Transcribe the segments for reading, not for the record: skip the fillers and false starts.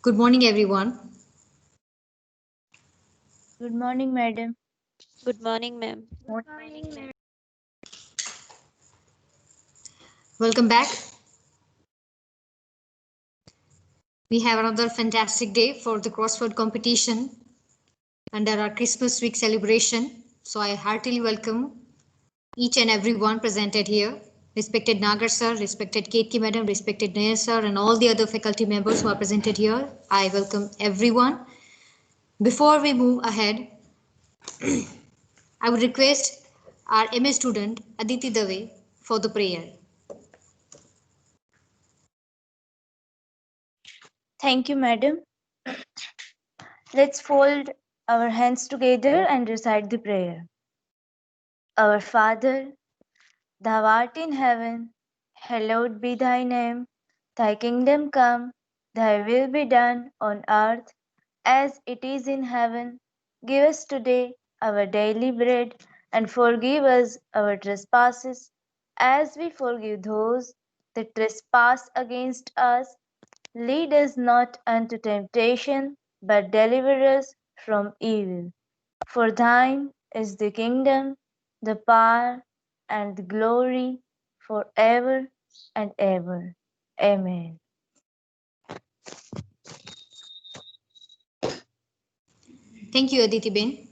Good morning, everyone. Good morning, madam. Good morning, ma'am. Good morning, ma'am. Welcome back. We have another fantastic day for the crossword competition under our Christmas week celebration. So I heartily welcome each and everyone presented here. Respected Nagar sir, respected Ketki madam, respected Nair sir, and all the other faculty members who are presented here. I welcome everyone. Before we move ahead, I would request our MA student Aditi Dave for the prayer. Thank you, madam. Let's fold our hands together and recite the prayer. Our Father, thou art in heaven, hallowed be thy name. Thy kingdom come, thy will be done on earth as it is in heaven. Give us today our daily bread and forgive us our trespasses as we forgive those that trespass against us. Lead us not unto temptation, but deliver us from evil. For thine is the kingdom, the power, and the glory forever and ever. Amen. Thank you, Aditi Ben.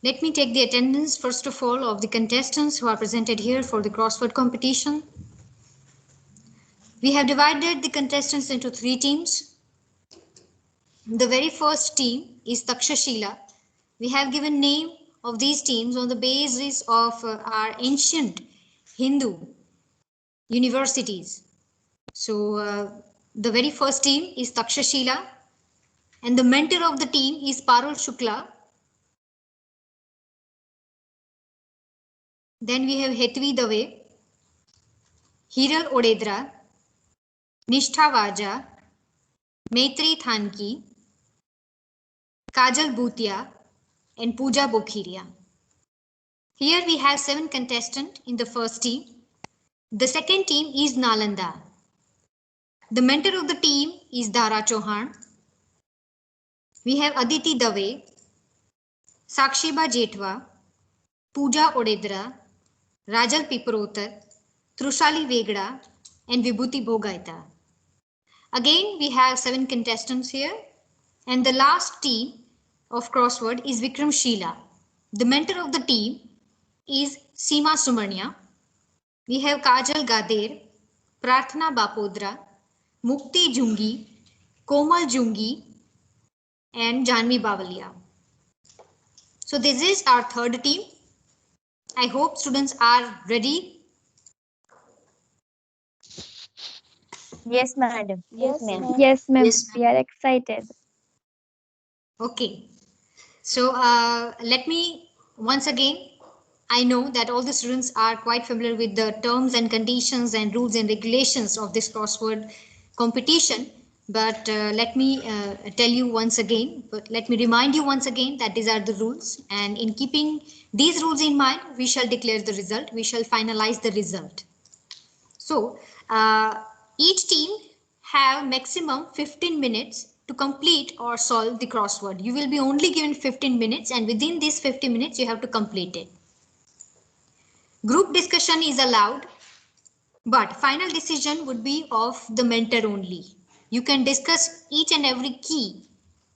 Let me take the attendance first of all of the contestants who are presented here for the crossword competition. We have divided the contestants into three teams. The very first team is Takshashila. We have given name of these teams on the basis of our ancient Hindu universities. So the very first team is Takshashila and the mentor of the team is Parul Shukla. Then we have Hetvi Dave, Hiral Odedra, Nishtha Vaja, Maitri Thanki, Kajal Bhutia, and Pooja Bokhiria. Here we have 7 contestants in the first team. The second team is Nalanda. The mentor of the team is Dara Chauhan. We have Aditi Dave, Sakshiba Jetwa, Pooja Odedra, Rajal Piparotar, Trushali Vegda, and Vibhuti Bhogaita. Again, we have 7 contestants here. And the last team of crossword is Vikram Sheila. The mentor of the team is Seema Sumarnya. We have Kajal Gader, Prarthana Bapodra, Mukti Jungi, Komal Jungi, and Janvi Bavalia. So this is our third team. I hope students are ready. Yes, madam. Yes, ma'am. Yes, ma'am. Yes, We are excited. Okay. So let me once again, I know that all the students are quite familiar with the terms and conditions and rules and regulations of this crossword competition. But let me tell you once again, but let me remind you once again that these are the rules. And in keeping these rules in mind, we shall declare the result. We shall finalize the result. So each team have maximum 15 minutes to complete or solve the crossword. You will be only given 15 minutes and within these 15 minutes you have to complete it. Group discussion is allowed, but final decision would be of the mentor only. You can discuss each and every key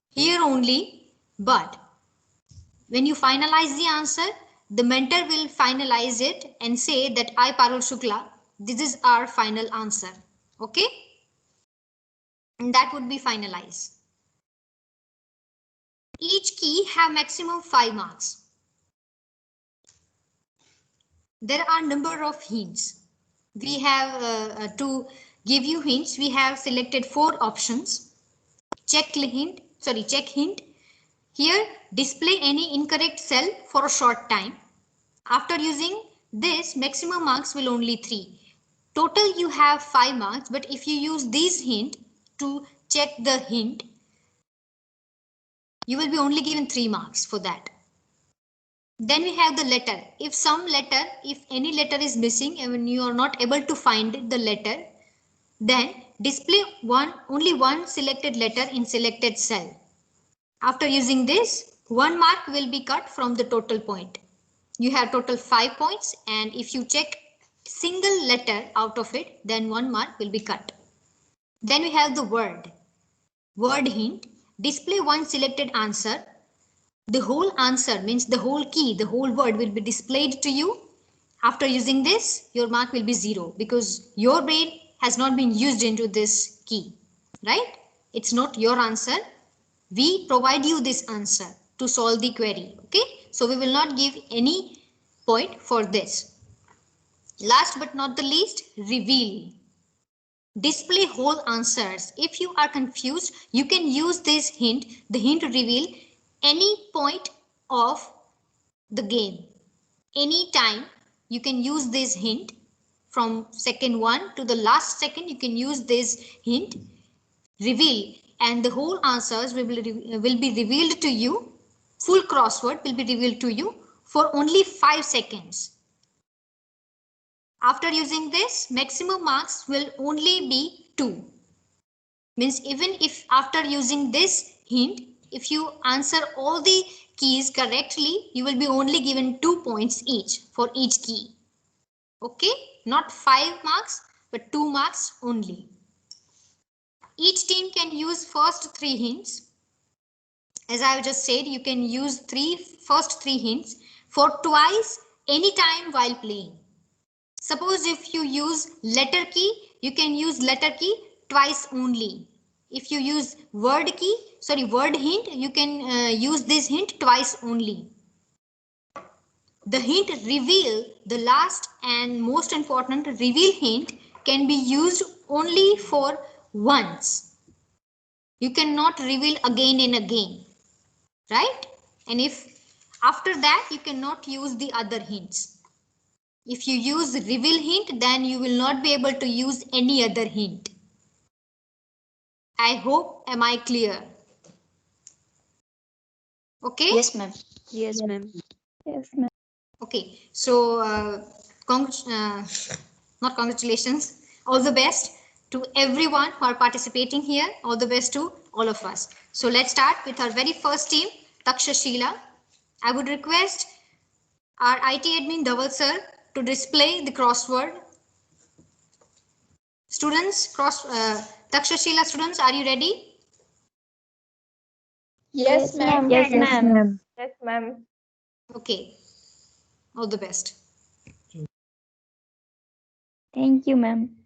here only, but when you finalize the answer, the mentor will finalize it and say that I, Parul Shukla, this is our final answer. Okay? And that would be finalized. Each key have maximum 5 marks. There are number of hints. We have to give you hints. We have selected 4 options. Check hint. Here, display any incorrect cell for a short time. After using this, maximum marks will only 3. Total you have 5 marks, but if you use this hint to check the hint, you will be only given 3 marks for that. Then we have the letter. If any letter is missing and when you are not able to find the letter, then display only one selected letter in selected cell. After using this, 1 mark will be cut from the total point. You have total 5 points, and if you check single letter out of it, then 1 mark will be cut. Then we have the word. Word hint. Display one selected answer. The whole answer means the whole key, the whole word will be displayed to you. After using this, your mark will be 0 because your brain has not been used into this key, right? It's not your answer. We provide you this answer to solve the query. Okay, so we will not give any point for this. Last but not the least, reveal. Display whole answers. If you are confused, you can use this hint, the hint to reveal any point of the game. Anytime you can use this hint. From second 1 to the last second, you can use this hint, reveal, and the whole answers will be revealed to you. Full crossword will be revealed to you for only 5 seconds. After using this, maximum marks will only be 2. Means even if after using this hint, if you answer all the keys correctly, you will be only given 2 points each for each key. Okay, not 5 marks, but 2 marks only. Each team can use first 3 hints. As I have just said, you can use first 3 hints for twice anytime while playing. Suppose if you use letter key, you can use letter key twice only. If you use word hint, you can use this hint twice only. The hint reveal, the last and most important reveal hint, can be used only for once. You cannot reveal again and again, right? And if after that, you cannot use the other hints. If you use reveal hint, then you will not be able to use any other hint. I hope, am I clear? Okay? Yes, ma'am. Yes, ma'am. Yes, ma'am. Okay, so not congratulations, all the best to everyone who are participating here, all the best to all of us. So let's start with our very first team, Takshashila. I would request our IT admin Dhaval sir to display the crossword. Students, Takshashila students, are you ready? Yes, ma'am. Yes, ma'am. Yes, ma'am. Okay, all the best. Thank you, ma'am.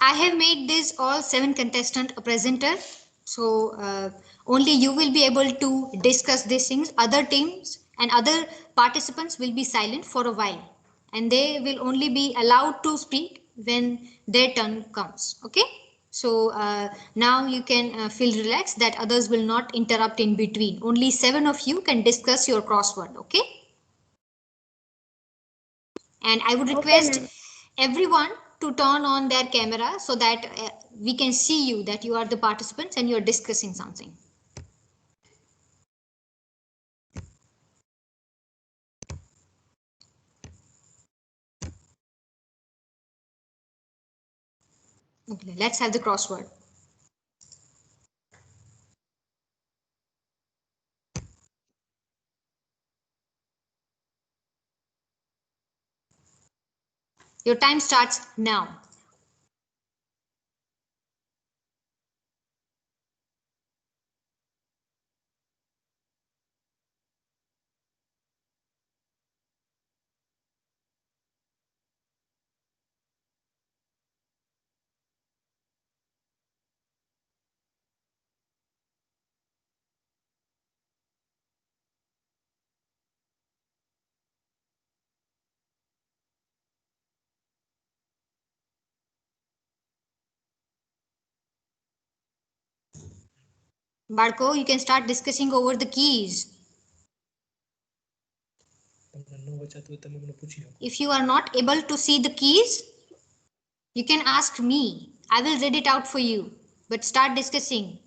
I have made this all 7 contestant a presenter. So only you will be able to discuss these things. Other teams and other participants will be silent for a while. And they will only be allowed to speak when their turn comes. Okay. So now you can feel relaxed that others will not interrupt in between. Only 7 of you can discuss your crossword. Okay. And I would request everyone to turn on their camera so that we can see you, that you are the participants and you're discussing something. Okay, let's have the crossword. Your time starts now. Barco, you can start discussing over the keys. If you are not able to see the keys, you can ask me. I will read it out for you. But start discussing.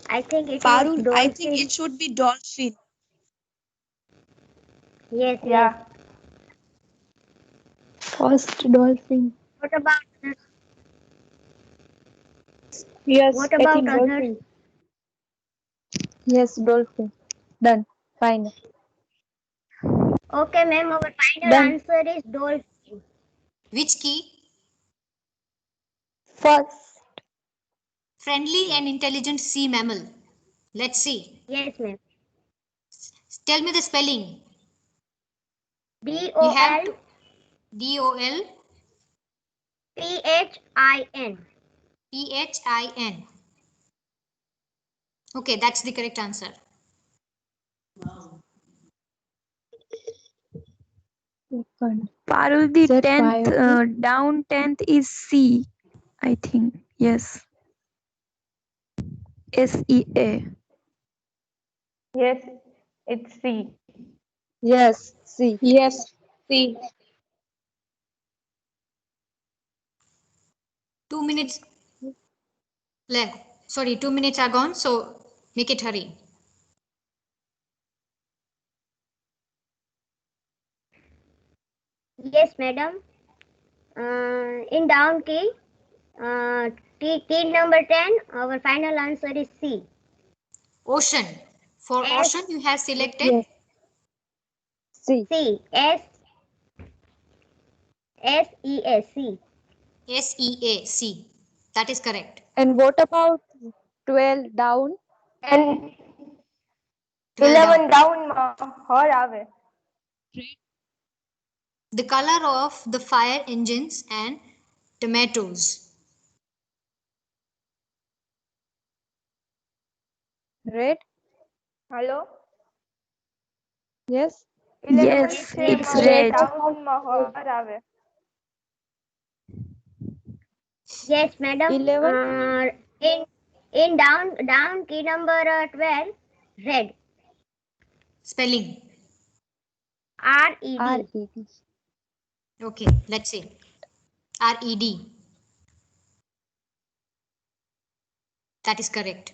I think it Parul, is dolphin. I think it should be dolphin. Yes, Yeah. yes. First dolphin. What about Yes, what I about think others? dolphin. Yes, dolphin. Done. Fine. Okay, ma'am. Our final Done. answer is dolphin. Which key? First. Friendly and intelligent sea mammal. Let's see. Yes, ma'am. Tell me the spelling. D You O have L to DOL Phin. PHIN. Okay, that's the correct answer. Second. Parul, the Is that 10th, fire? down 10th is C, I think. Yes. SEA. Yes, it's C. Yes, C. Yes, C. 2 minutes left. Sorry, 2 minutes are gone, so make it hurry. Yes, madam. In down key, key number 10, our final answer is C. Ocean. For S. ocean, you have selected Yes. C. C. SEA. SEAC. That is correct. And what about 12 down? And 12 down. 11 down और आवे. The color of the fire engines and tomatoes. Red? Hello? Yes. 11 Yes, છે it's માં red. down માં હર આવે. Yes, madam. 11? In down key number 12, red. Spelling. RED. R-E-D. Okay, let's see. RED. That is correct.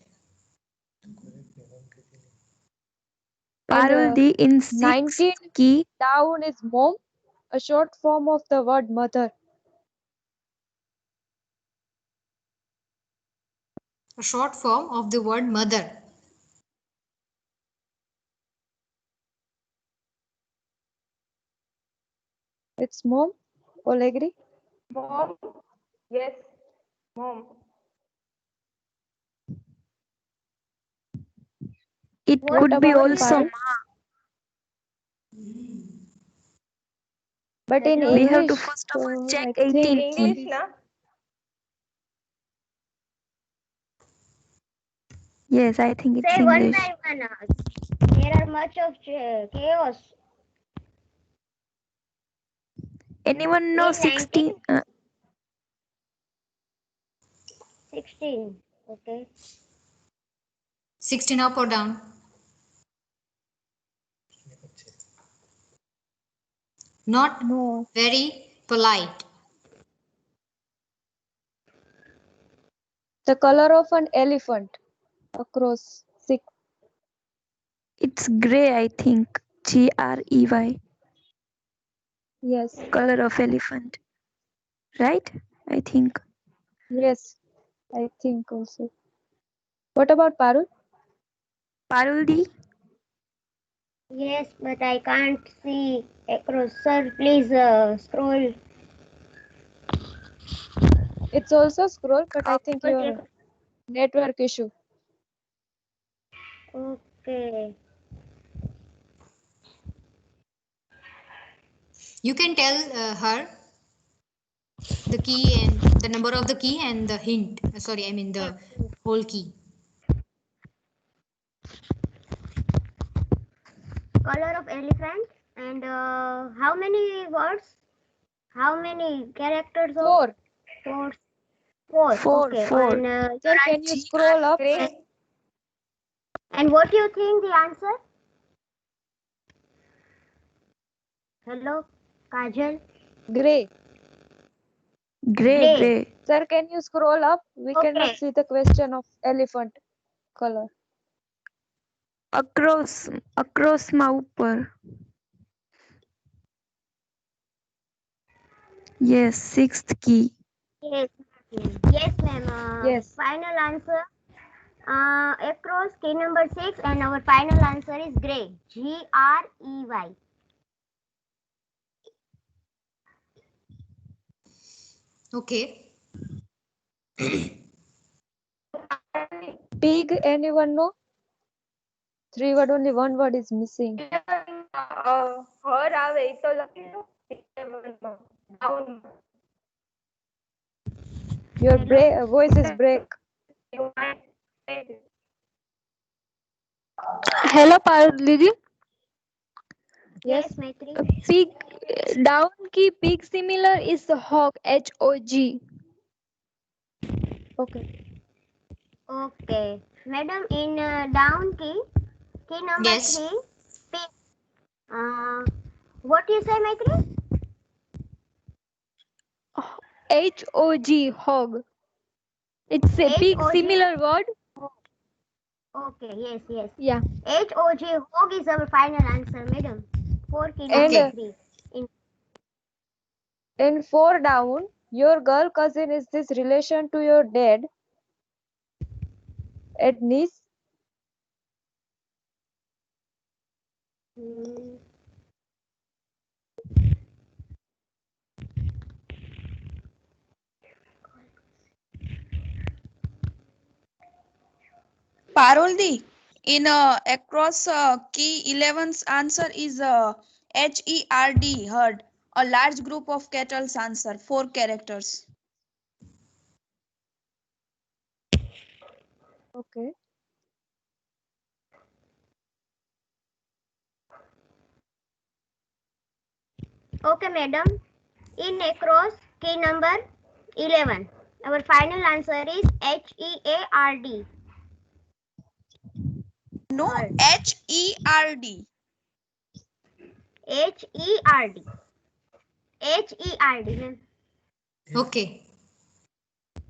Parul, And the in 19 sixth key, down is mom, a short form of the word mother. A short form of the word mother. It's mom. All agree? Mom? Yes. Mom. it What could be about also Parul? ma. But in Hello? We have to English, first of all check I 18th think key. English na? Yes, I think it's Say one English. by one. There are much of chaos. Anyone know In 16? 16. Okay. 16 up or down? Not no. very polite. The color of an elephant across 6. It's grey, I think. GREY. Yes. Color of elephant. Right? I think. Yes. I think also. What about Parul? Parul di? Yes, but I can't see across. Sir, please scroll. It's also scroll, but I think Okay. your network issue. Okay. You can tell her the key and the number of the key and the hint. Sorry, I mean the whole key. Color of elephant and how many words? How many characters? Four. Four. Four. Four, Okay. four. And Sir, can you scroll up? and what do you think the answer? Hello, Kajal. Gray. Gray, Gray. gray. Sir, can you scroll up? We Okay. cannot see the question of elephant color. Across માં ઉપર. Yes, sixth key. Yes. Yes, ma'am. Yes. Final answer. Across key number 6 and our final answer is grey. Grey. Okay. Pig, anyone know? 3 word, only 1 word is missing. હર આવે એ તો લખી દો. 11 માં. Down માં. Your voice is break. You might say this. Hello, Parul Didi. Yes. Maitri. Pig down key pig similar is hog HOG. Okay. Okay. Madam, in down key number Yes. 3, pig. What you say, Maitri? HOG hog. It's a pig HOG? similar word. Okay, yes. Yeah. HOG, hog is our final answer, madam. 4 key And, number 3. In 4 down, your girl cousin is this relation to your dad at niece. Paroldi, in across key 11's answer is HERD, herd, a large group of cattle's answer, 4 characters. Okay. Okay, madam. In across key number 11, our final answer is HEARD. No, Herd. HERD. HERD. HERD, ma'am. Okay.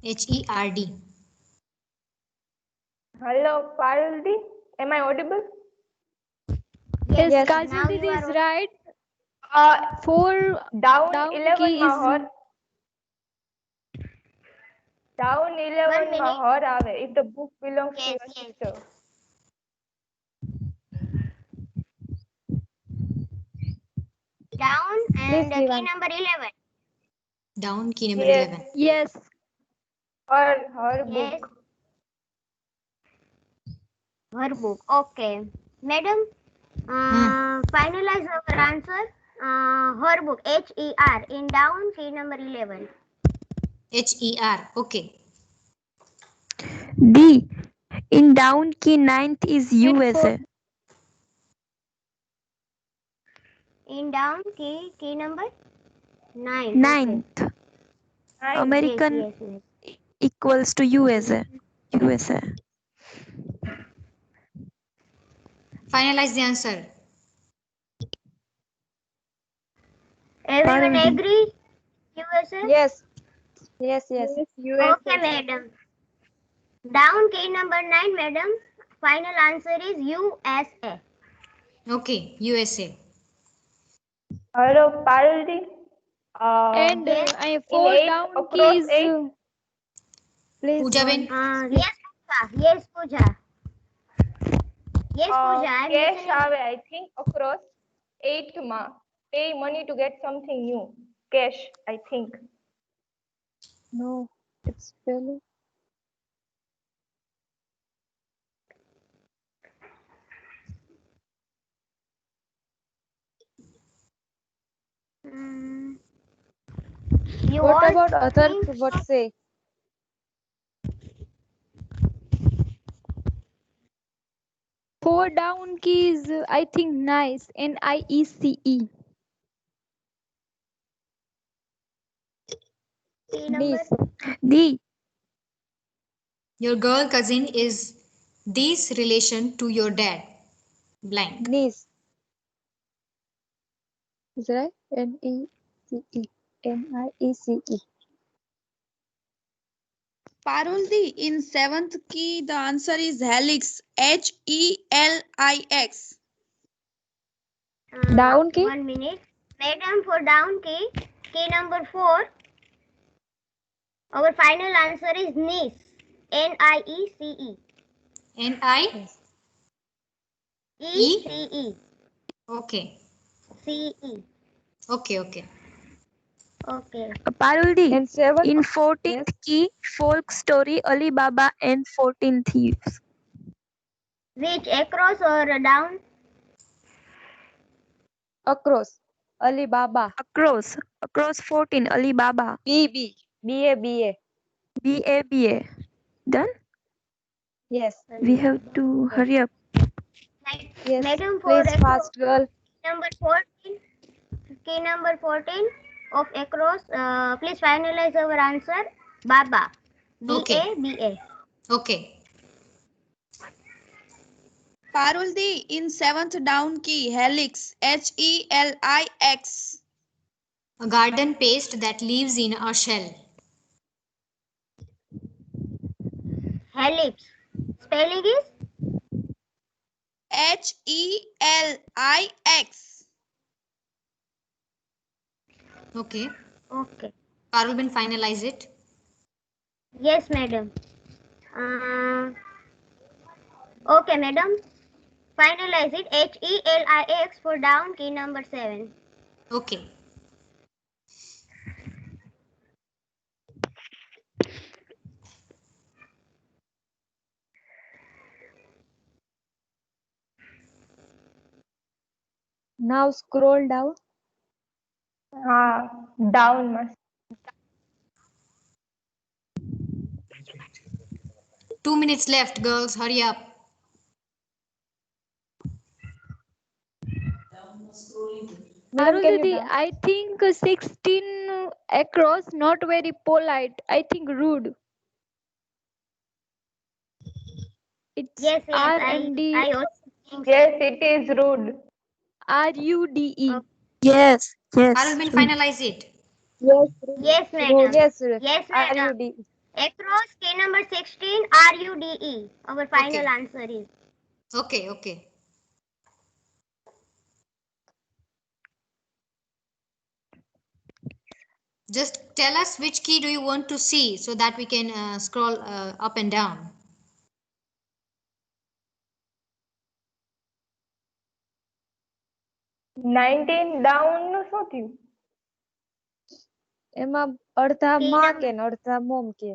HERD. Hello, Paruldi. Am I audible? Yes, Yes. Kajal Now Didi you is are right. Uh, 4 down down 11 key માં is Har. Down 11 માં minute. હર આવે. If the book belongs to Yes, your yes. sister. Down Please, and key Divan. number 11. Down key number Yes. 11. yes. Her Yes. book. Her book. Okay. Madam, finalize our answer. Her book. HER in down key number 11. HER. Okay. D. In down key ninth is USA. In down key number 9. Ninth. Nice. American Yes. equals to USA. USA. Finalize the answer. Everyone Paruldi. agree? USA? Yes. Yes. Okay, madam. Down key number 9, madam. Final answer is USA. Okay. USA. Hello, Paruldi. And yes. I In 4 8, down across key is 8. Please. Pooja Ben. Yes, Pooja. Yes, Pooja. I'm Cash listening. આવે, I think, across 8 માં. Pay money to get something new. Cash, I think. No, it's spelling. You What all about other? think What say? Four down key is I think nice. NIECE. key number? Niece. D. Your girl cousin is this relation to your dad. Blank. Niece. Is right? N-E-C-E. N-I-E-C-E. Paruldi, in seventh key, the answer is helix. Helix. Down key? 1 minute. Madam, for down key, key number 4, our final answer is niece. N-I-E-C-E. N-I-E? E-C-E. Okay. C-E. Okay, okay. Okay. Paruldi, And 7. in 14th Yes. key, folk story Alibaba and 14 Thieves. Which, across or down? Across. Alibaba. Across 14 Alibaba. B-B. B-A, B-A. BABA. Done? Yes. We have to hurry up. Yes. Madam, for Please across, fast, girl. number 14, key number 14 of across, please finalize our answer. Baba. Okay. B-A-B-A. Okay. Paruldi, in seventh down key, helix. Helix. A garden paste that lives in a shell. Helix. Spelling is? Helix. Okay. Okay. Parulbin, finalize it. Yes, madam. Okay, madam. Finalize it. Helix for down key number 7. Okay. Now scroll down. Down must. 2 minutes left, girls. Hurry up. Madam, can you Paruldi, down? I think 16 across, not very polite. I think rude. It's Yes, yes. R-U-D-E. I also think so. Yes, it is rude. Yes. Parulbin, finalize it. Yes. Yes, madam. Yes. Yes, madam. R-U-D. Across key number 16, RUDE. Our final Okay. answer is. Okay, okay. Just tell us which key do you want to see so that we can scroll up and down. Nineteen down નું શું થયું? એમાં અડધા Key માં number- કે ને અડધા mom કે.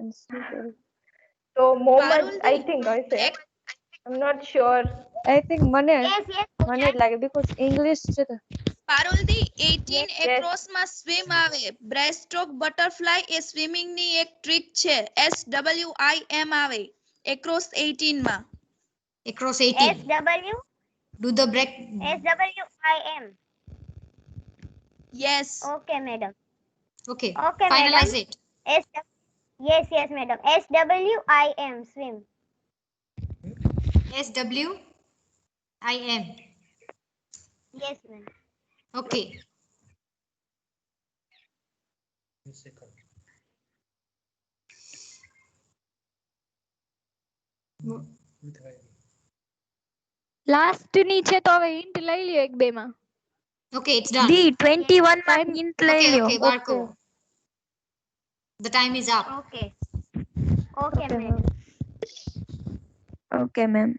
અને શું કરું? તો મોહમ્મદ Paruldi, આઈ થિંક હશે. I'm not sure. I think મને Yes, yes. મને જ લાગે because English છે તો. Paruldi, 18 Yes. across માં swim આવે. breaststroke butterfly એ swimming ની એક trick છે. SWIM આવે. across 18 માં. Across 18. SW, Do the break. SWIM. Yes. Okay, madam. Okay. Okay, Finalize madam. it. Yes, yes, madam. SWIM, swim. SWIM. Yes, madam. Okay. Last ની છે તો હવે હિન્ટ લઈ લ્યો એક બે માં. Okay, it's done. D. 21 માં Time- hint લઈ Okay, લ્યો. okay, Barco. The time is up. Okay. Okay, Okay, madam. Okay, ma'am.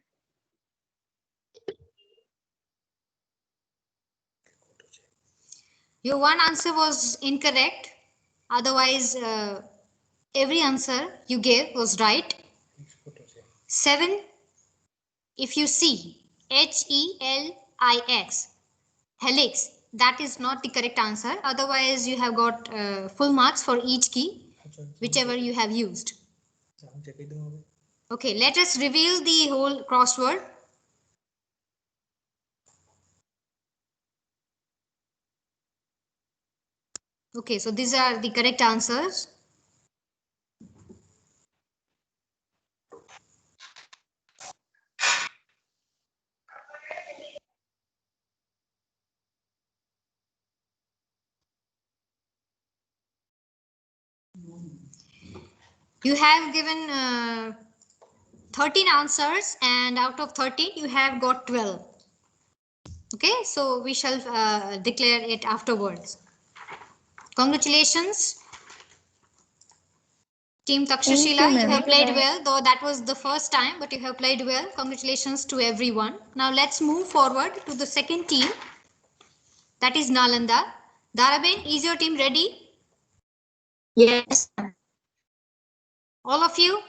Your one answer was incorrect. Otherwise, every answer you gave was right. 7. If you see HELIX, helix, that is not the correct answer. Otherwise, you have got full marks for each key, whichever you have used. Okay, let us reveal the whole crossword. Okay, so these are the correct answers. You have given 13 answers, and out of 13 you have got 12. Okay, so we shall declare it afterwards. Congratulations, Team Takshashila. You have played well, though that was the first time, but you have played well. Congratulations to everyone. Now let's move forward to the second team, that is Nalanda. Daraben, is your team ready? Yes. All of you?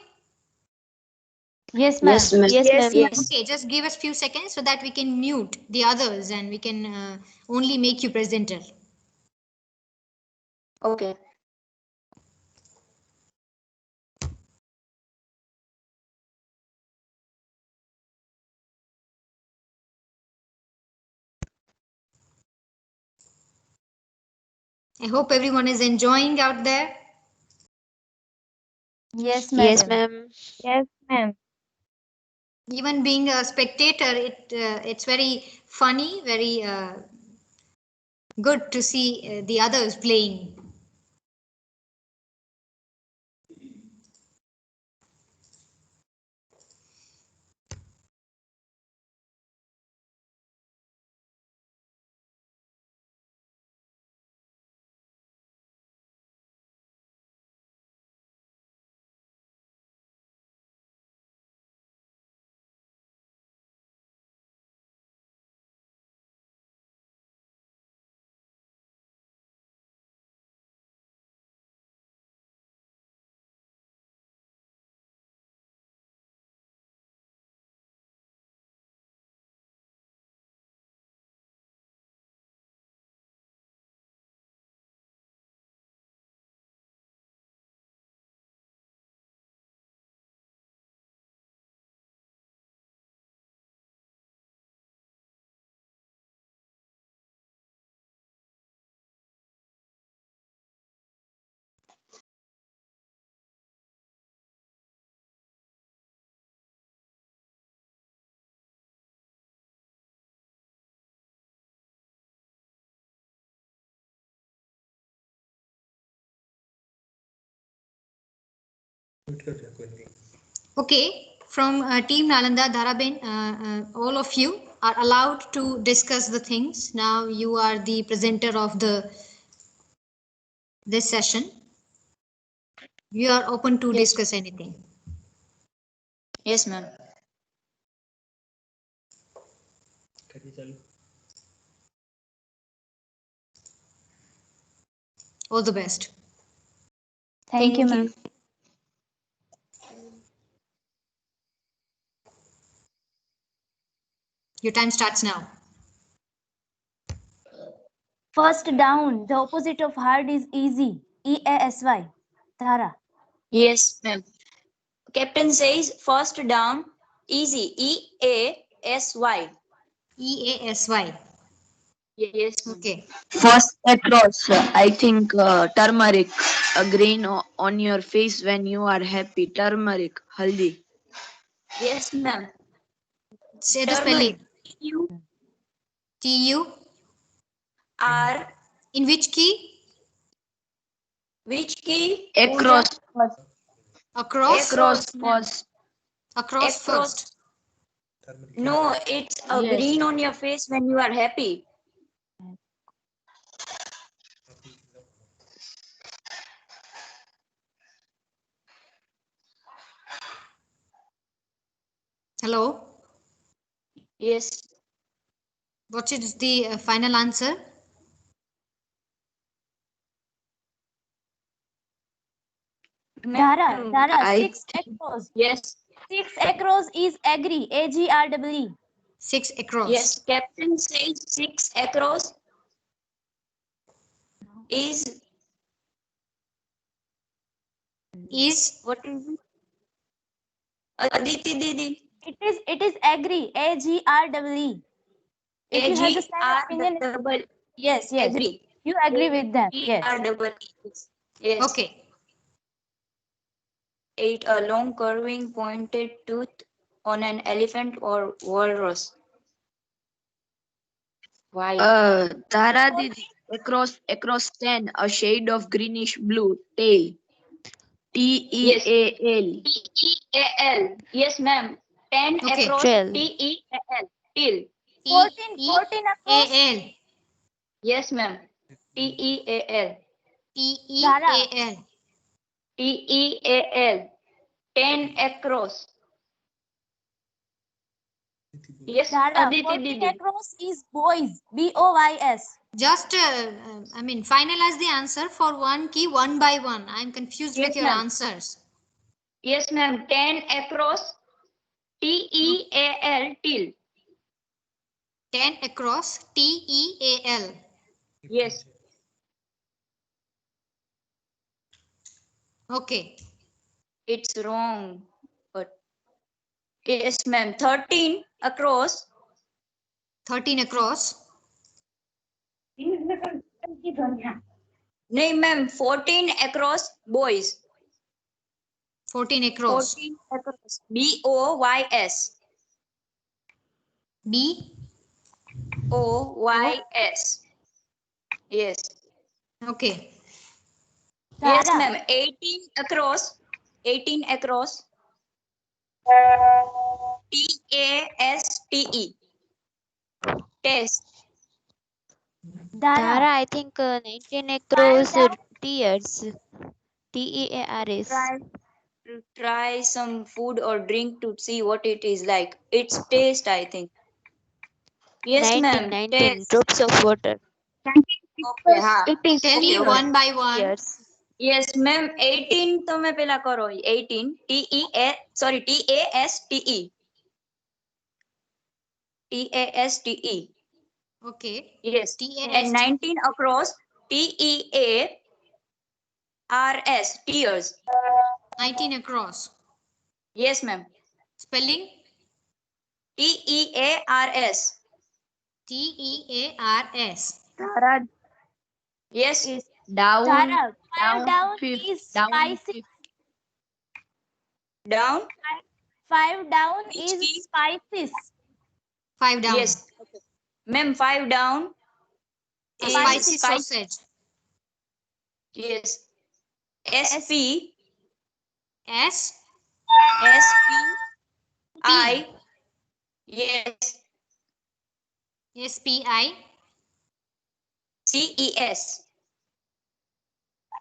Yes, ma'am. Yes, ma'am. Yes. Okay, just give us few seconds so that we can mute the others and we can only make you presenter. Okay. I hope everyone is enjoying out there. Yes, Yes, madam. ma'am. Yes, ma'am. Even being a spectator, it's very funny, very good to see the others playing. Okay, from Team Nalanda, Dharaben, all of you are allowed to discuss the things. Now you are the presenter of this session. You are open to discuss anything. Yes, ma'am. All the best. Thank you, ma'am. Your time starts now. First down, the opposite of hard is easy. EASY. Tara. Yes, ma'am. Captain says first down, easy. EASY. EASY. Yes, ma'am. Okay. First across, I think turmeric, a grain on your face when you are happy. Turmeric, haldi. Yes, ma'am. Say the Turmeric. spelling. TU. R. In which key? Which key? Across, Across. across first. Across first. No, it's a Yes. green on your face when you are happy. Hello. Yes. What is the final answer? Dhara. I- 6 across. Yes. 6 across is agree. AGREE. 6 across. Yes. Captain says 6 across. Is what is it? Aditi Didi. It is agree. AGREE. If you have the same opinion, double yes. agree. You agree with them. Yes. Double yes. Okay. 8. A long curving pointed tooth on an elephant or walrus. Why? Tara Didi, across 10, a shade of greenish blue, tail. Yes. TEAL. TEAL. Yes, ma'am. 10 Okay. across 12. TEAL. Till. 14 across. TEAL. Yes, ma'am. TEAL. TEAL. TEAL. 10 across. Yes, Dara, Aditi 14 Didi. across is boys. BOYS. Just, finalize the answer for one key one by one. I'm confused Yes, with your ma'am. answers. Yes, ma'am. 10 across TEAL. Till. 10 across TEAL. Yes. Okay. It's wrong. But yes, ma'am. 13 across. 13 across. No, ma'am. 14 across boys. 14 across. 14 across. BOYS. OYS. Yes. Okay. Yes, Dara. ma'am. 18 across. 18 across. TASTE. Test. Dara. Tara, I think 19 across tears. TEARS. Try some food or drink to see what it is like. It's taste, I think. Yes, 19, ma'am. 19 Taste. drops of water. Okay, हाँ. Tell me one by one. Tears. Yes, ma'am. 18 तो मैं पहला करो. 18. TASTE. TASTE. Okay. Yes. TAST. And 19 across. TEARS. Tears. 19 across. Yes, ma'am. Spelling? TEARS. TEARS. Tara, Yes. down, Dara. down, Down fifth, is down, spicy. fifth. Down. 5 down Which is key? spices. 5 down. Yes. Okay. Ma'am, 5 down. A is spicy spice. sausage. Yes. SP. S. SPI. Yes. SPI. CES.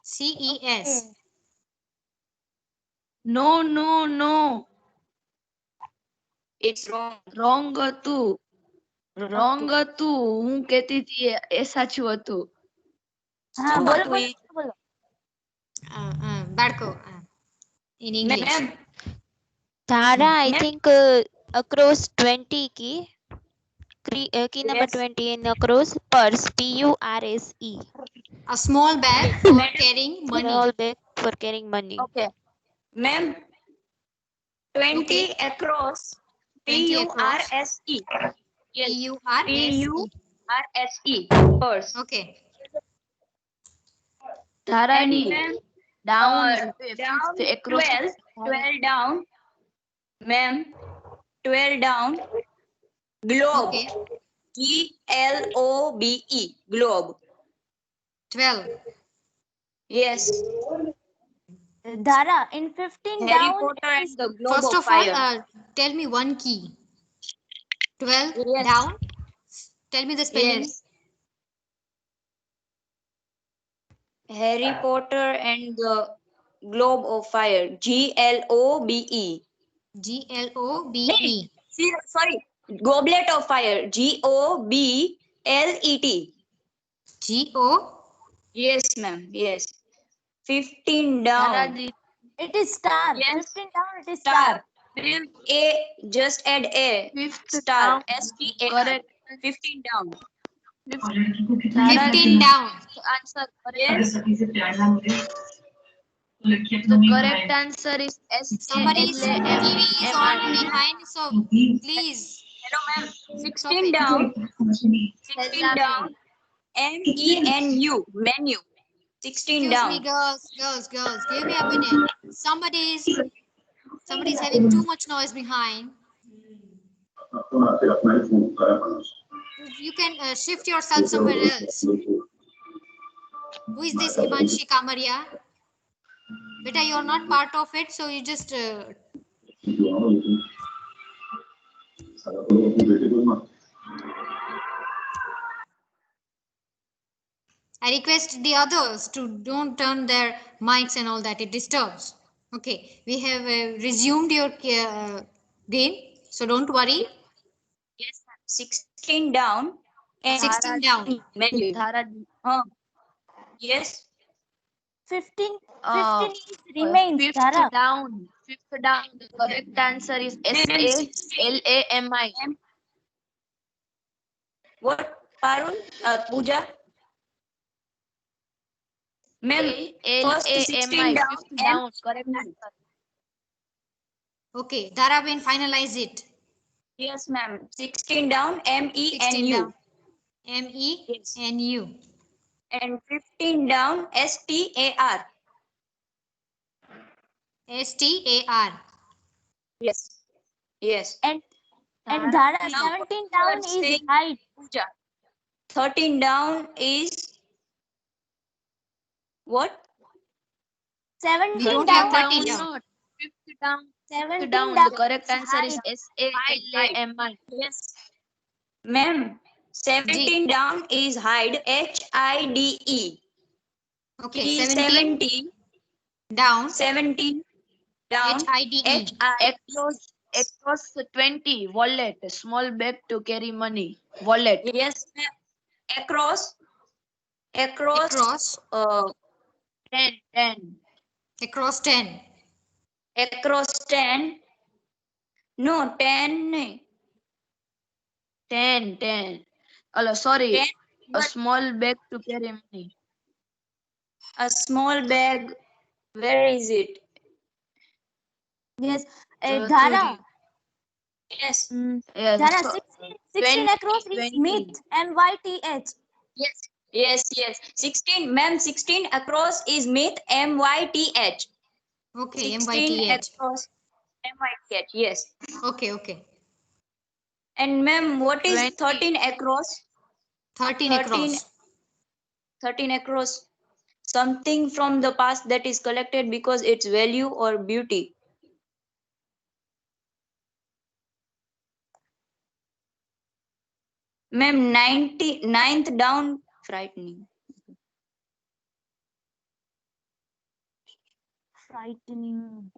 CES. No. It's wrong. Wrong હતું. હું કહેતી હતી એ સાચું હતું. હા, બોલો, બોલો. Badko. In English. Ma'am. Tara, I Ma'am. think across 20 key. Key number Yes. 20 in across purse. PURSE. A small bag for carrying money. Small bag for carrying money. Okay. Ma'am. 20 Okay. across. 20 across. PURSE. Yes. PURSE. PURSE. Purse. Okay. ધારાની Ma'am. down, Down. fifth, across 12 down. Ma'am. 12 down. Globe. Okay. GLOBE. Globe. 12. Yes. Dara, in 15 Harry down Potter is and the Globe First of of all, Fire. tell me one key. 12 Yes. down. Tell me the spelling. Yes. Harry Potter and the Globe of Fire. GLOBE. GLOBE. Sorry. Goblet of Fire. GOBLET. GO. Yes, ma'am. Yes. 15 down. ધારાજી it is star. Yes. 15 down it is Star. star. Ma'am, A. Just add A. fifth Star. down, STAR. correct. 15 down. 15 down. Answer Yes. The correct answer is Somebody's TV is on SALAMI. behind, so please. Hello, ma'am. Stop 16 it. down. 16 down. MENU. Menu. 16 Excuse me, down. girls. Give me a minute. Somebody's having too much noise behind. You can shift yourself somewhere else. Who is this Himanshi Kamaria? Beta, you're not part of it, so you just I request the others to don't turn their mics and all that. It disturbs. Okay, we have resumed your game, so don't worry. Yes, ma'am. 16 down. 16 down. Menu. Dhara, Yes. 15 uh, 15 remains, fifth Dhara. down. Fifth down. The correct answer is SALAMI. What? Parul? Pooja? Ma'am, first 16 SALAMI. down. Fifth down. Correct answer. Okay, Darabin, finalize it. Yes, ma'am. 16 down. 16 MENU. down. MENU. And 15 down. STAR. STAR. Yes. Yes. And Dhara, Now, 17 down is saying, height. Pooja, 13 down is what? We 17 don't have down 13 is down. Not. Fifth down. 17 Down. down The correct is answer is height. SALAMI. Yes. Ma'am, 17 down is hide. HIDE. Okay, T 17 17 down. 17 down. HIDE. Across 20. Wallet. Small bag to carry money. Wallet. Yes, ma'am. Across Across. 10. Across 10. across 10. No, 10. 10. Oh, sorry. 10, A but small bag to carry money. a small bag. Where is it? Yes. So, Dhara. Yes. Yes. Dhara, So, 16 across is 20. myth. MYTH. Yes. 16, ma'am. 16 across is myth. MYTH. Okay, 16 MYTH. across. MYTH. Yes. Okay. And ma'am, what is 20. 13 across? 13 13 across. 13 across. Something from the past that is collected because its value or beauty. Ma'am, 99th down. Frightening. Frightening.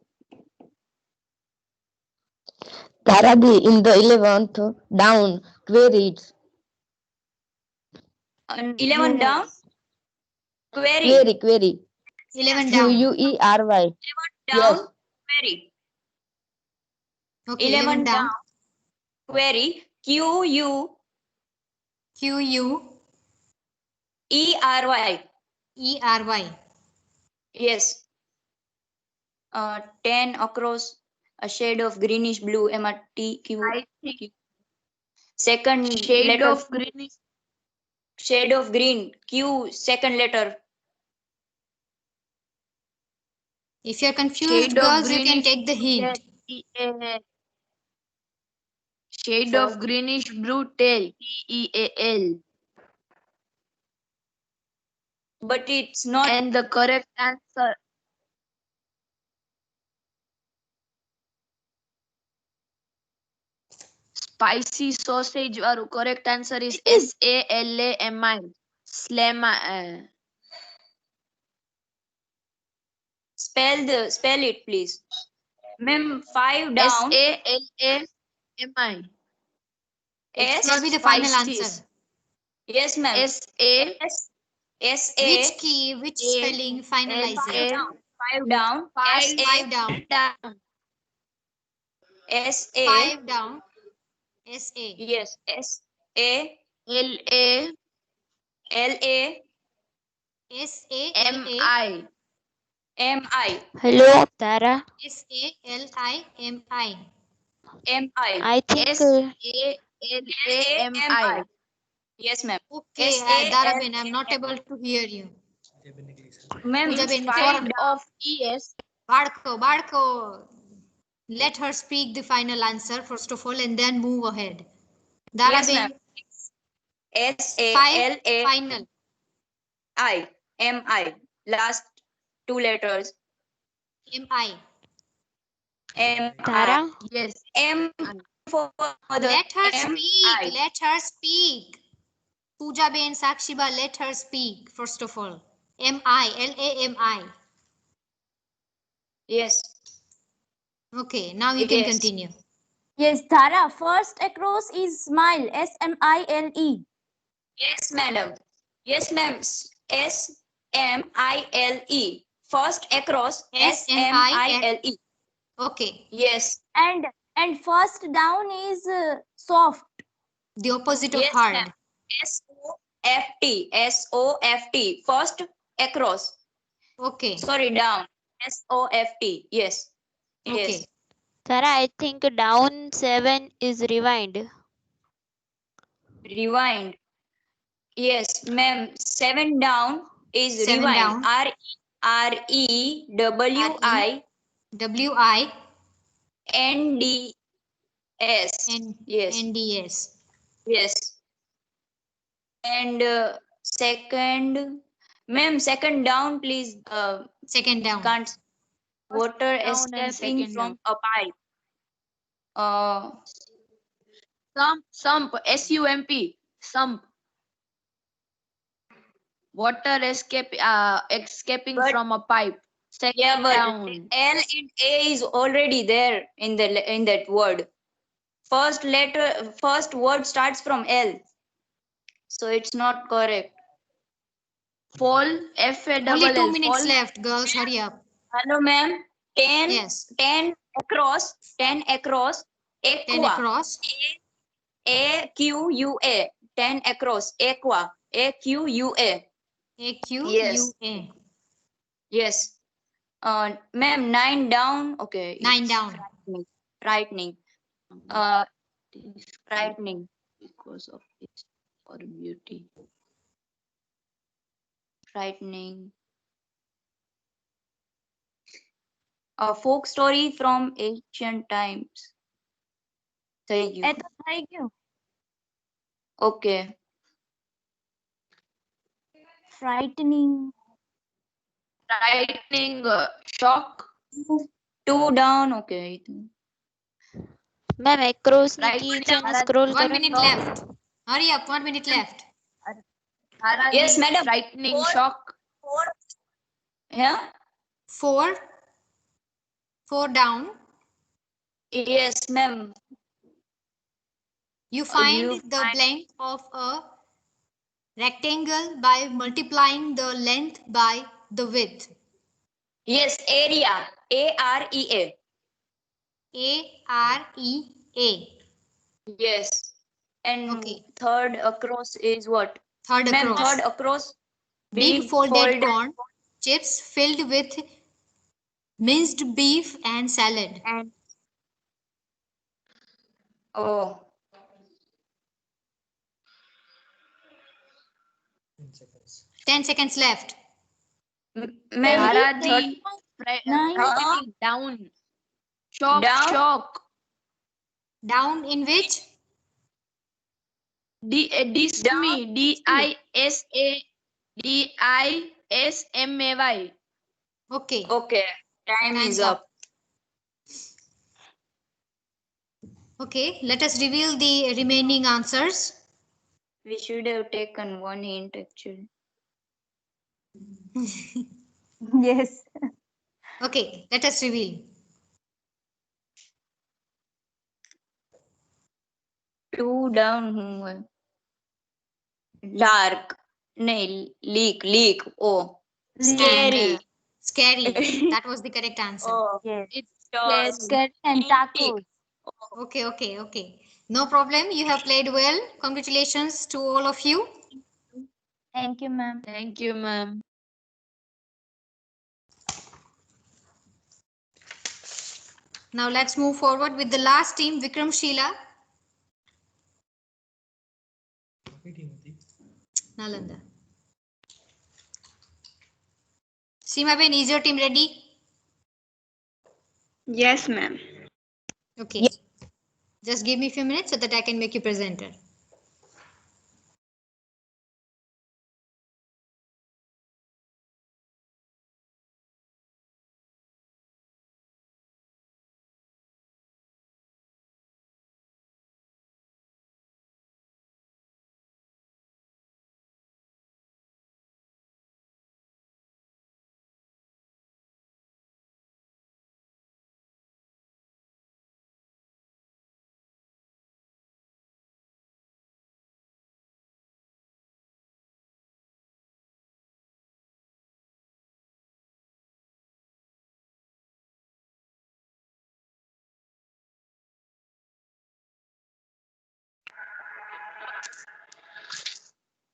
Tarabi in the 11th down queried. 11 down. Query. Query. 11 down. QUERY. 11 down. Yes. Query. Okay, 11 down. Query. QUERY. ERY. Yes. 10 across. A shade of greenish blue. MRTQ. I think Second shade letter. of green is Shade of green. Q. Second letter. If you're confused, shade of girls, you can greenish take the hint. shade of greenish blue tail. TEAL. But it's not. And the correct answer. Spicy sausage. Our correct answer is SALAMI. Slama. Spell it, please. Ma'am, 5 down. SALAMI. S. What will be the final Spices. answer? Yes, ma'am. SA. Which key, which spelling finalize it? 5 down. 5 down. SA. 5 down. SA. Yes. SA. LA. LA SALA MI Hello, Tara. SALIMI. MI I think SALAMI. Yes, ma'am. Okay, Darabin, I'm not able to hear you. Ma'am, Poojaben, Instead of ES, Badko, let her speak the final answer first of all and then move ahead. yes, ma'am. Darabin, final. SALAMI MI. Last two letters. MI. Tara. yes. M for the Let her MI. speak. Let her speak. Pooja Ben Sakshiba, let her speak first of all. LAMI. Yes. Okay, now you can Yes. continue. Yes, Tara. First across is smile. SMILE. Yes, madam. Yes, ma'am. SMILE. First across SMILE. Okay. Yes. And first down is soft. The opposite of Yes, hard. ma'am. SOFT. SOFT. First across. Okay. Sorry, down. SOFT. Yes. Okay. Yes. Tara, I think down 7 is rewind. Rewind. Yes, ma'am. 7 down is 7 rewind. down. REWINDS. Yes. NDS. Yes. And second, ma'am, second down, please. Second down. Can't water down and escaping second from down. a pipe. Sump, SUMP, sump. Water escaping But- from a pipe. Second Yeah, but down. L and A is already there in that word. First word starts from L, so it's not correct. Fall, FALL. Only 2 minutes Fall. left, girls. Hurry up. Hello, ma'am. 10. Yes. 10 across. 10 across. 10 Aqua. across. AQUA. 10 across. Aqua. AQUA. AQUA. Yes. Ma'am, 9 down. Okay. 9 it's down. Frightening. Frightening. Because of its for beauty. Frightening. A folk story from ancient times. Thank you. Thank you. Okay. Frightening. Frightening, shock. 2 down. Okay. Ma'am across ની Right key now, છે ને scroll 1 કરો. minute left. Hurry up. 1 minute left. Yes, madam. Frightening, Four. shock. 4. Yeah. 4. 4 down. Yes, ma'am. You find the length of a rectangle by multiplying the length by the width. Yes, area. AREA. AREA. Yes. And Okay. third across is what? Third Ma'am, across. third across. Big folded corn chips filled with minced beef and salad. And oh. 10 seconds left. Ma'am, Haradi, down. Shock, Down. shock. Down in which? Dismay, DISMAY. Okay. Okay. Time Time's is up. Okay, let us reveal the remaining answers. We should have taken one hint actually. Yes. Okay, let us reveal. 2 down. Dark. No, leak. Oh. Scary. Scary. That was the correct answer. Oh, Yes. it's Scary and tacos. Okay. No problem. You have played well. Congratulations to all of you. Thank you, ma'am. Thank you, ma'am. Now let's move forward with the last team, Vikram Sheila. Nalanda. Seema Ben, is your team ready? Yes, ma'am. Okay. Just give me a few minutes so that I can make you presenter.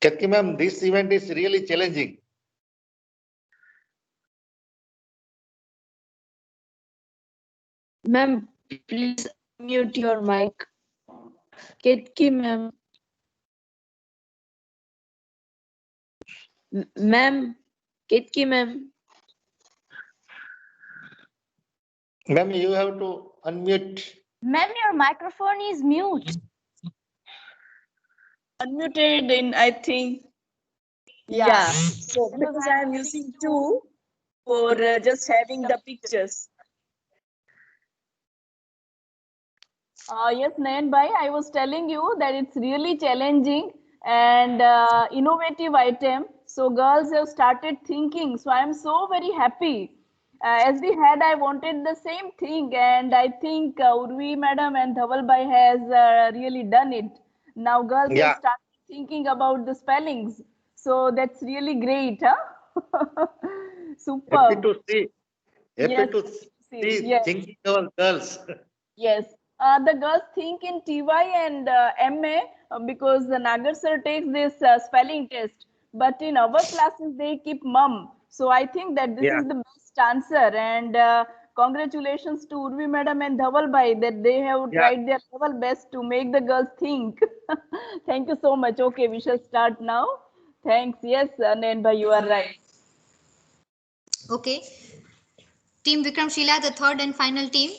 Ketki ma'am, this event is really challenging. Ma'am, please mute your mic. Ketki, ma'am. Ma'am, Ketki, ma'am. Ma'am, you have to unmute. Ma'am, your microphone is mute. Unmuted in, I think. Yeah. So because I am using two for just having the pictures. Yes, Nayan bhai, I was telling you that it's really challenging and innovative item. So girls have started thinking. So I am so very happy. As the head, I wanted the same thing, and I think Urvi madam and Dhaval bhai has really done it. Now girls have started thinking about the spellings. So that's really great, huh? Super. Happy to see. Happy Yes, to see yes. thinking our girls. Yes, the girls think in TY and MA because the Nagar sir takes this spelling test. But in our classes, they keep mum. So I think that this is the best answer. And congratulations to Urvi madam and Dhaval bhai that they have tried their level best to make the girls think. Thank you so much. Okay, we shall start now. Thanks. Yes, Nayan bhai, you are right. Okay. Team Vikram Sheila, the third and final team.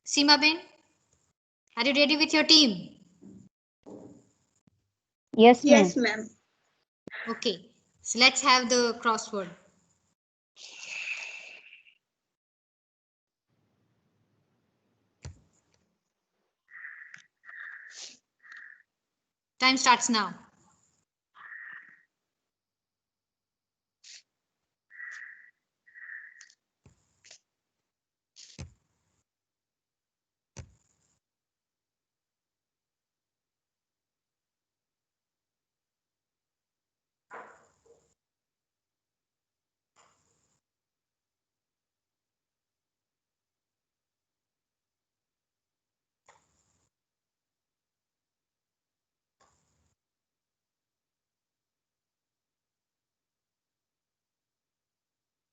Seema Ben, are you ready with your team? Yes, ma'am. Yes, ma'am. Okay. So let's have the crossword. Time starts now.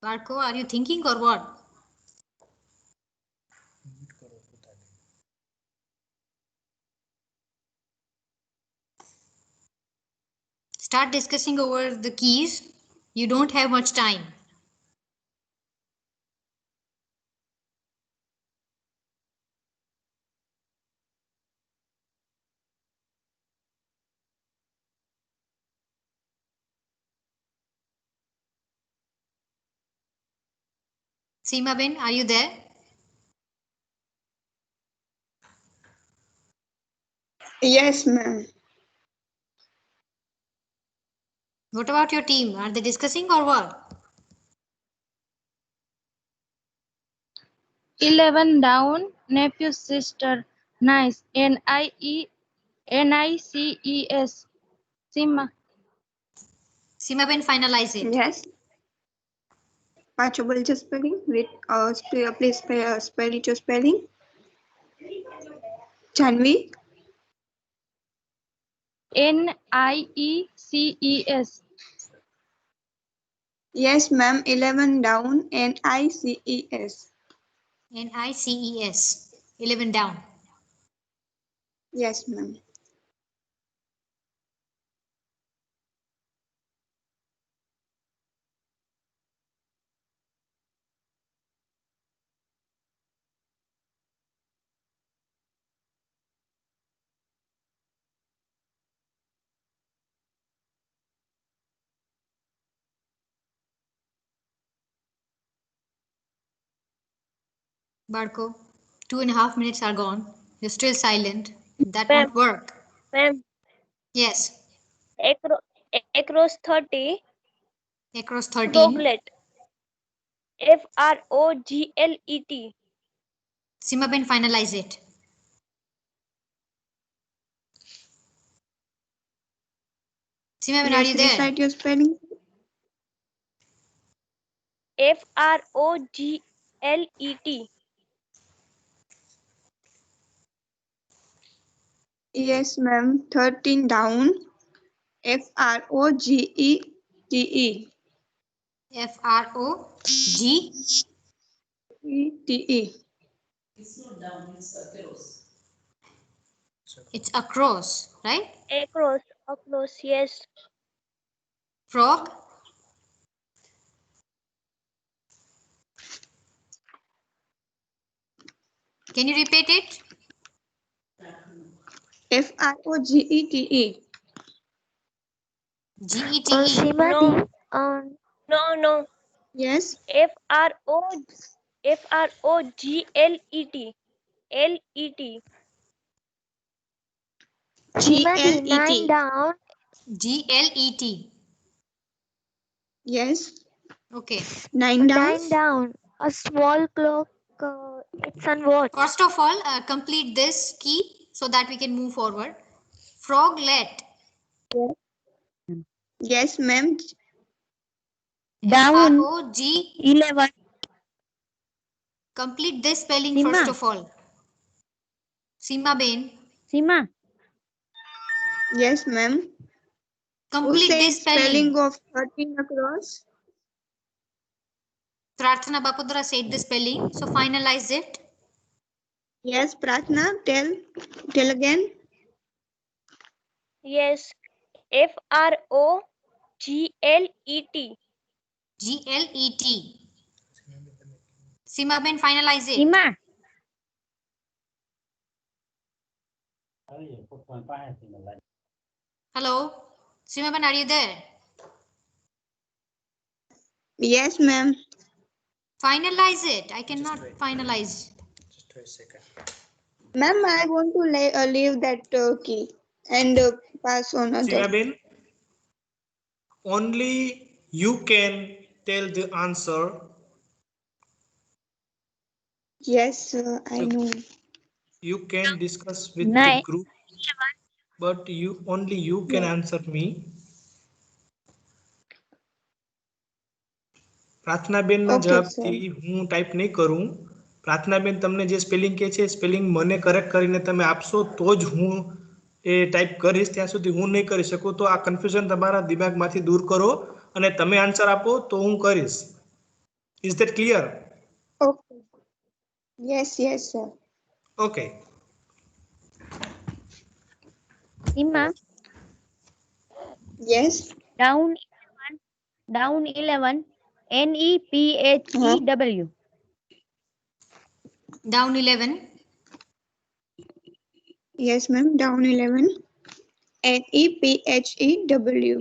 Barco, are you thinking or what? Start discussing over the keys. You don't have much time. Seema Ben, are you there? Yes, ma'am. What about your team? Are they discussing or what? 11 down, nephew's sister. Nice. Nices. Sima. Seema Ben, finalize it. Yes. पांचों बोल spelling. Read. Please spell it your spelling. Chanvi. Niece. Yes, ma'am. 11 down. NICES. NICES. 11 down. Yes, ma'am. Barco, 2.5 minutes are gone. You're still silent. That Ma'am. won't work. Ma'am, Yes. across 30. Across 13. Froglet. FROGLET. Simaben, finalize it. Simaben, are Yes, you there? recite your spelling. FROGLET. Yes, ma'am. 13 down. FROGETE. FROG. ETE. It's across, right? Across, yes. Frog. Can you repeat it? FROGETE. GETE. No, no. Yes. FROGLET. LET. Simadi, 9 GLET. down. GLET. Yes. Okay. 9 down. 9 down. A small clock. It's on watch. First of all, complete this key so that we can move forward. Froglet. Yes, ma'am. Down. FROG. 11. Complete this spelling Sima. first of all. Sima Ben. Sima. Yes, ma'am. Who Complete said this spelling. spelling of 13 across? Prarthana Bapudra said the spelling. So finalize it. Yes, Pratna, tell again. Yes. FROGLET. GLET. Sima Ben, finalize it. Sima. Hello. Sima Ben, are you there? Yes, ma'am. Finalize it. I cannot finalize. Just wait a second. Ma'am, I want to leave that key and pass on other. Simabin, only you can tell the answer. Yes, I know. You can discuss with the 9. group, but only you can answer me. પ્રાર્થનાબેનના Okay, જવાબથી sir. હું type નહીં કરું. પ્રાર્થનાબેન તમને જે spelling કહે છે spelling મને correct કરીને તમે આપશો તો જ હું એ ટાઈપ કરીશ. ત્યાં સુધી હું નહીં કરી શકું. તો આ કન્ફ્યુઝન તમારા દિમાગમાંથી દૂર કરો અને તમે આન્સર આપો તો હું કરીશ. Is that clear? Okay. Yes, sir. Okay. Sima. Yes. Down 11. NEPHEW. Down 11. Yes, ma'am. Down 11. NEPHEW.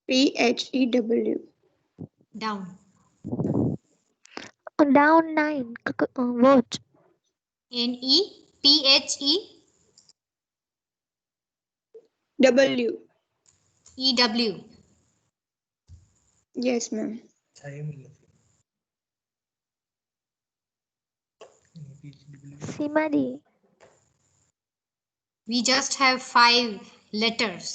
PHEW. Down. Down 9. Watch. NEPHEW. Yes, ma'am. Simadi. We just have 5 letters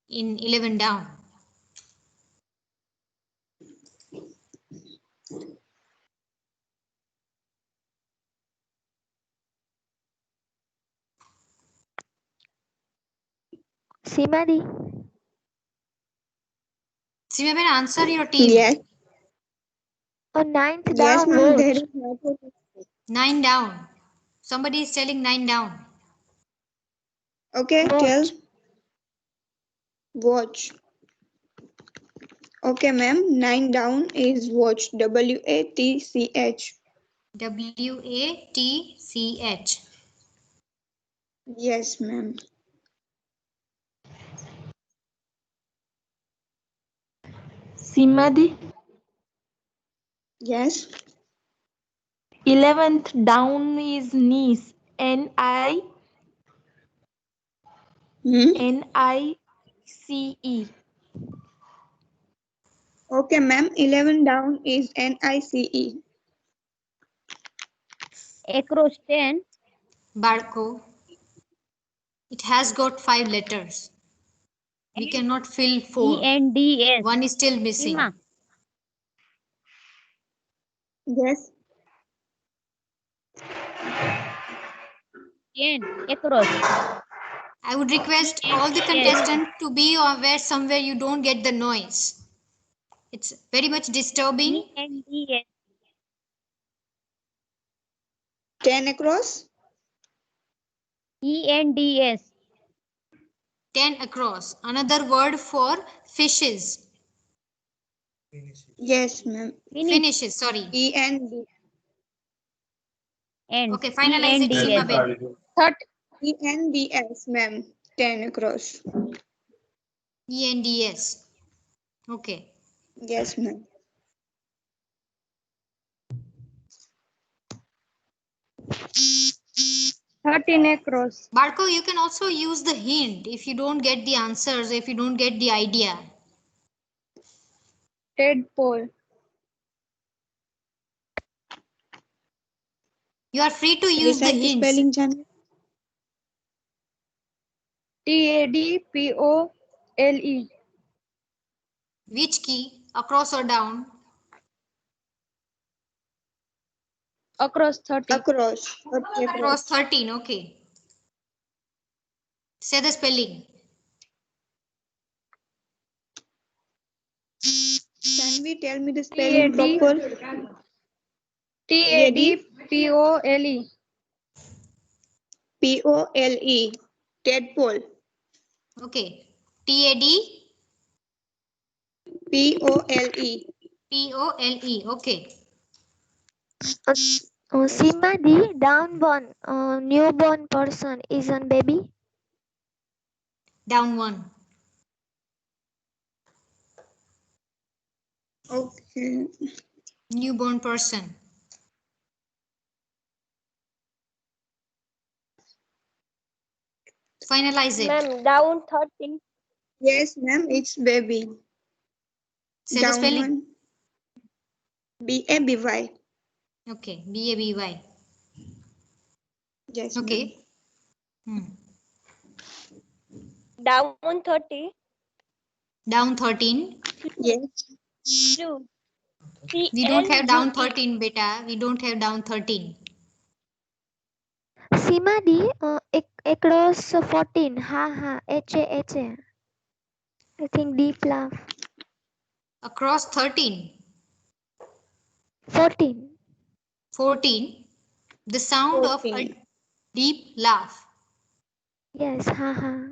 in 11 down. Simadi. Seema Ben, answer your team. Yes. Ninth Yes, down. ma'am. Watch. There is no 9 down. Somebody is telling 9 down. Okay, tell. Watch. Okay, ma'am. 9 down is watch. WATCH. WATCH. Yes, ma'am. Simadi. Yes. 11th down is niece. NICE. Okay, ma'am. 11 down is NICE. Across 10. Barco. It has got 5 letters. We cannot fill 4. ENDS. One is still missing. Seema. Yes. 10. Across. I would request all the contestants to be where somewhere you don't get the noise. It's very much disturbing. ENDS. 10 across. ENDS. 10 across. Another word for fishes. Yes, ma'am. Finishes, sorry. END. Okay, finalize it, Seema Ben. ENDS, ma'am. 10 across. ENDS. Okay. Yes, ma'am. Across. Barco, you can also use the hint if you don't get the answers, if you don't get the idea. Tadpole. You are free to use the Recite the hints. spelling, Janvi. TADPOLE. Which key? Across or down? Across 30. Across. Across 13, okay. Say the spelling. Janvi, tell me the spelling proper. TADPOLE. POLE. Tadpole. Okay. TAD? POLE. POLE. Okay. Simadi. Down one. Newborn person is a baby. Down 1. Okay. Newborn person. Finalize it. Ma'am, down 13. Yes, ma'am. It's baby. Say the Down spelling. one. BABY. Okay. BABY. Yes. Okay. Down 30. Down 13. Yes. True. We don't have down 13, beta. We don't have down 13. Simadi. Across 14. Ha. H. I think deep laugh. Across 13. 14. 14. The sound of a deep laugh. Yes. Ha.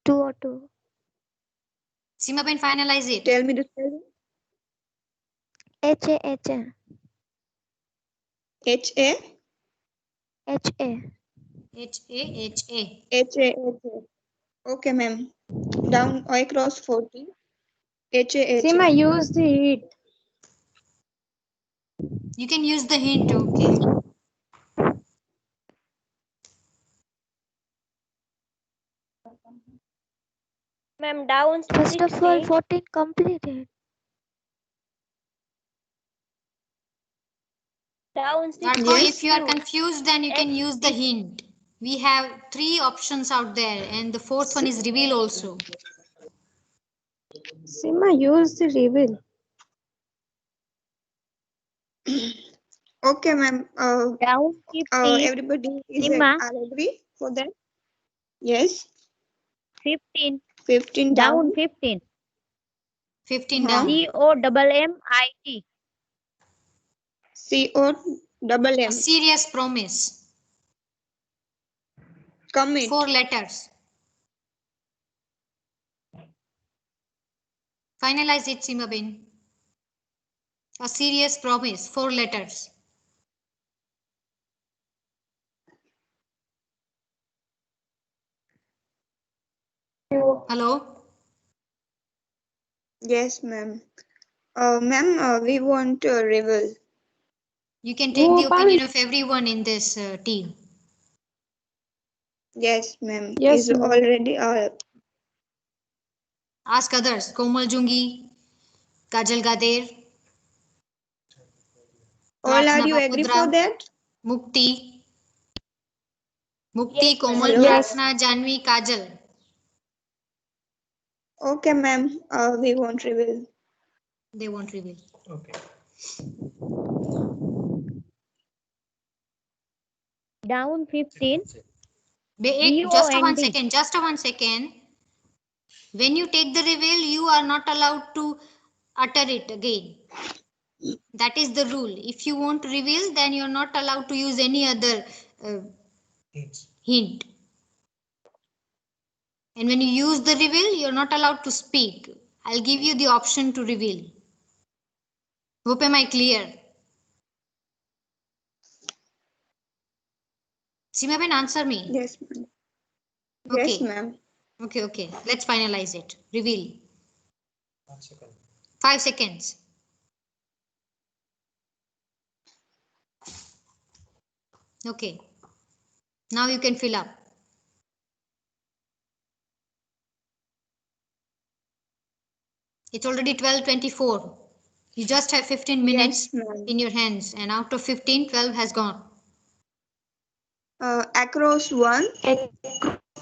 202. Seema Ben, finalize it. Tell me the spelling. H. HA. Okay, ma'am. Down across 40. HA. Seema, use the heat. You can use the hint, okay. Ma'am, down 60. First of all, 14 completed. Down 60. Marco, if you are confused, then you can use the hint. We have 3 options out there, and the 4th one is reveal also. Seema, use the reveal. Okay, ma'am. Down 50. Everybody is Seema. agree for that? Yes. 15. 15 Down down. 15. 15 down. COMMIT. A COMM. serious promise. Commit. 4 letters. Finalize it, Seema Ben. A serious promise. 4 letters. Hello? Yes, ma'am. Ma'am, we want to reveal. You can take the opinion of everyone in this team. Yes, ma'am. Yes, Is ma'am. already Ask others. Komal Jungi, Kajal Gader, all are Pratna you agree for Bapudra, that? Mukti, Yes, Komal, Hello? Pratna, Janvi, Kajal. Okay, ma'am. We won't reveal. They won't reveal. Okay. Down 15. Just a 1 BOND. second. Just a 1 second. When you take the reveal, you are not allowed to utter it again. That is the rule. If you want to reveal, then you are not allowed to use any other hint. And when you use the reveal, you are not allowed to speak. I'll give you the option to reveal. Hope am I clear? Seema Ben, answer me. Yes, ma'am. Okay. Yes, ma'am. Okay. Let's finalize it. Reveal. 5 seconds. Okay. Now you can fill up. It's already 12:24. You just have 15 minutes in your hands, and out of 15, 12 has gone. Across one.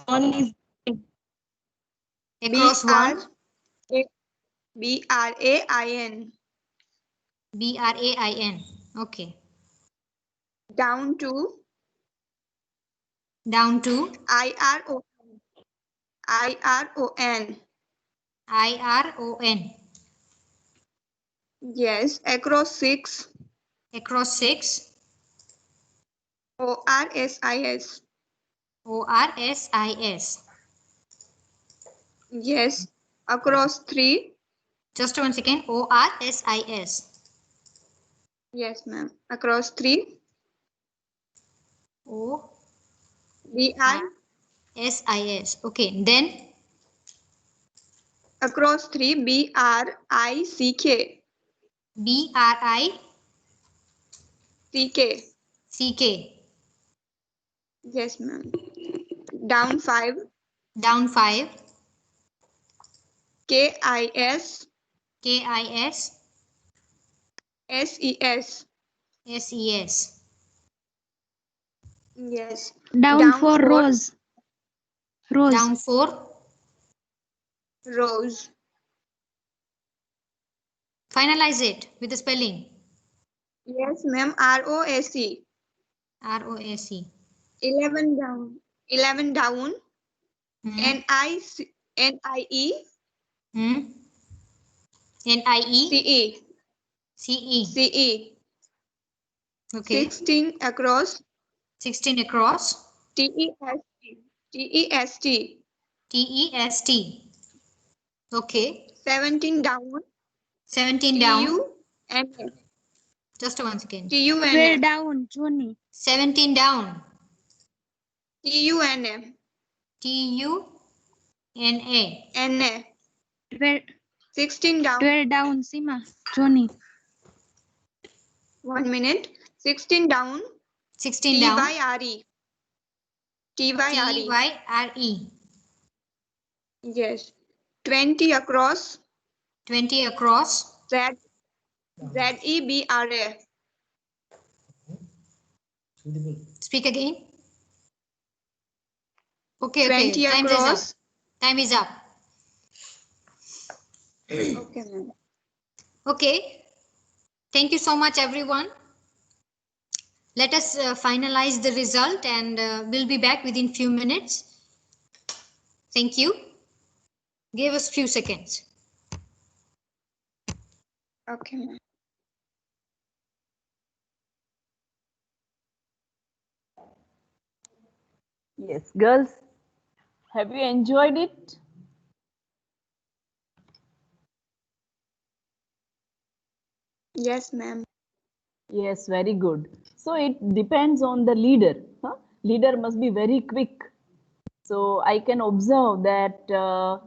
One is Across one. BRAIN. BRAIN. Okay. Down to. Down to. IRON. IRON. Yes. Across 6. Across 6. ORSIS. ORSIS. Yes. Across 3. Just 1 second. ORSIS. Yes, ma'am. Across 3. O. BRSIS. Okay. Then. Across 3. BRICK. CK. Yes, ma'am. Down 5. Down 5. KIS. SES. Yes. down for Rose. Down 4. Rose. Finalize it with the spelling. Yes, ma'am. ROSE. ROSE. 11 down. 11 down. NIE. NIE. CE. CE. Okay. 16 across. 16 across. TEST. Okay. 17 down. 17 down. TUNA. Just 1 second. TUNA. Down, Johnny. 17 down. TUNA. NA. 16 down. 12 down, Sima. Johnny. 1 minute. 16 down. 16 down. TYRE. Yes. 20 across. 20 across. ZEBRA. Speak again. Okay. 20 Time across. is up. Time is up. Okay, ma'am. Okay. Thank you so much, everyone. Let us finalize the result, and we'll be back within few minutes. Thank you. Give us few seconds. Okay, ma'am. Yes, girls, have you enjoyed it? Yes, ma'am. Yes, very good. So it depends on the leader. Huh? Leader must be very quick. So I can observe that Dhara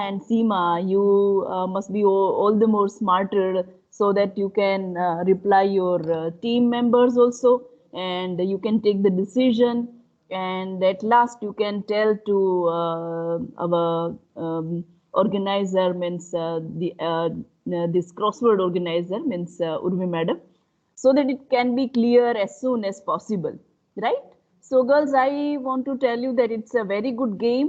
and Seema, you must be all the more smarter so that you can reply your team members also, and you can take the decision, and at last you can tell to our organizer, means this crossword organizer, means Urvi madam, so that it can be clear as soon as possible, right? So girls, I want to tell you that it's a very good game.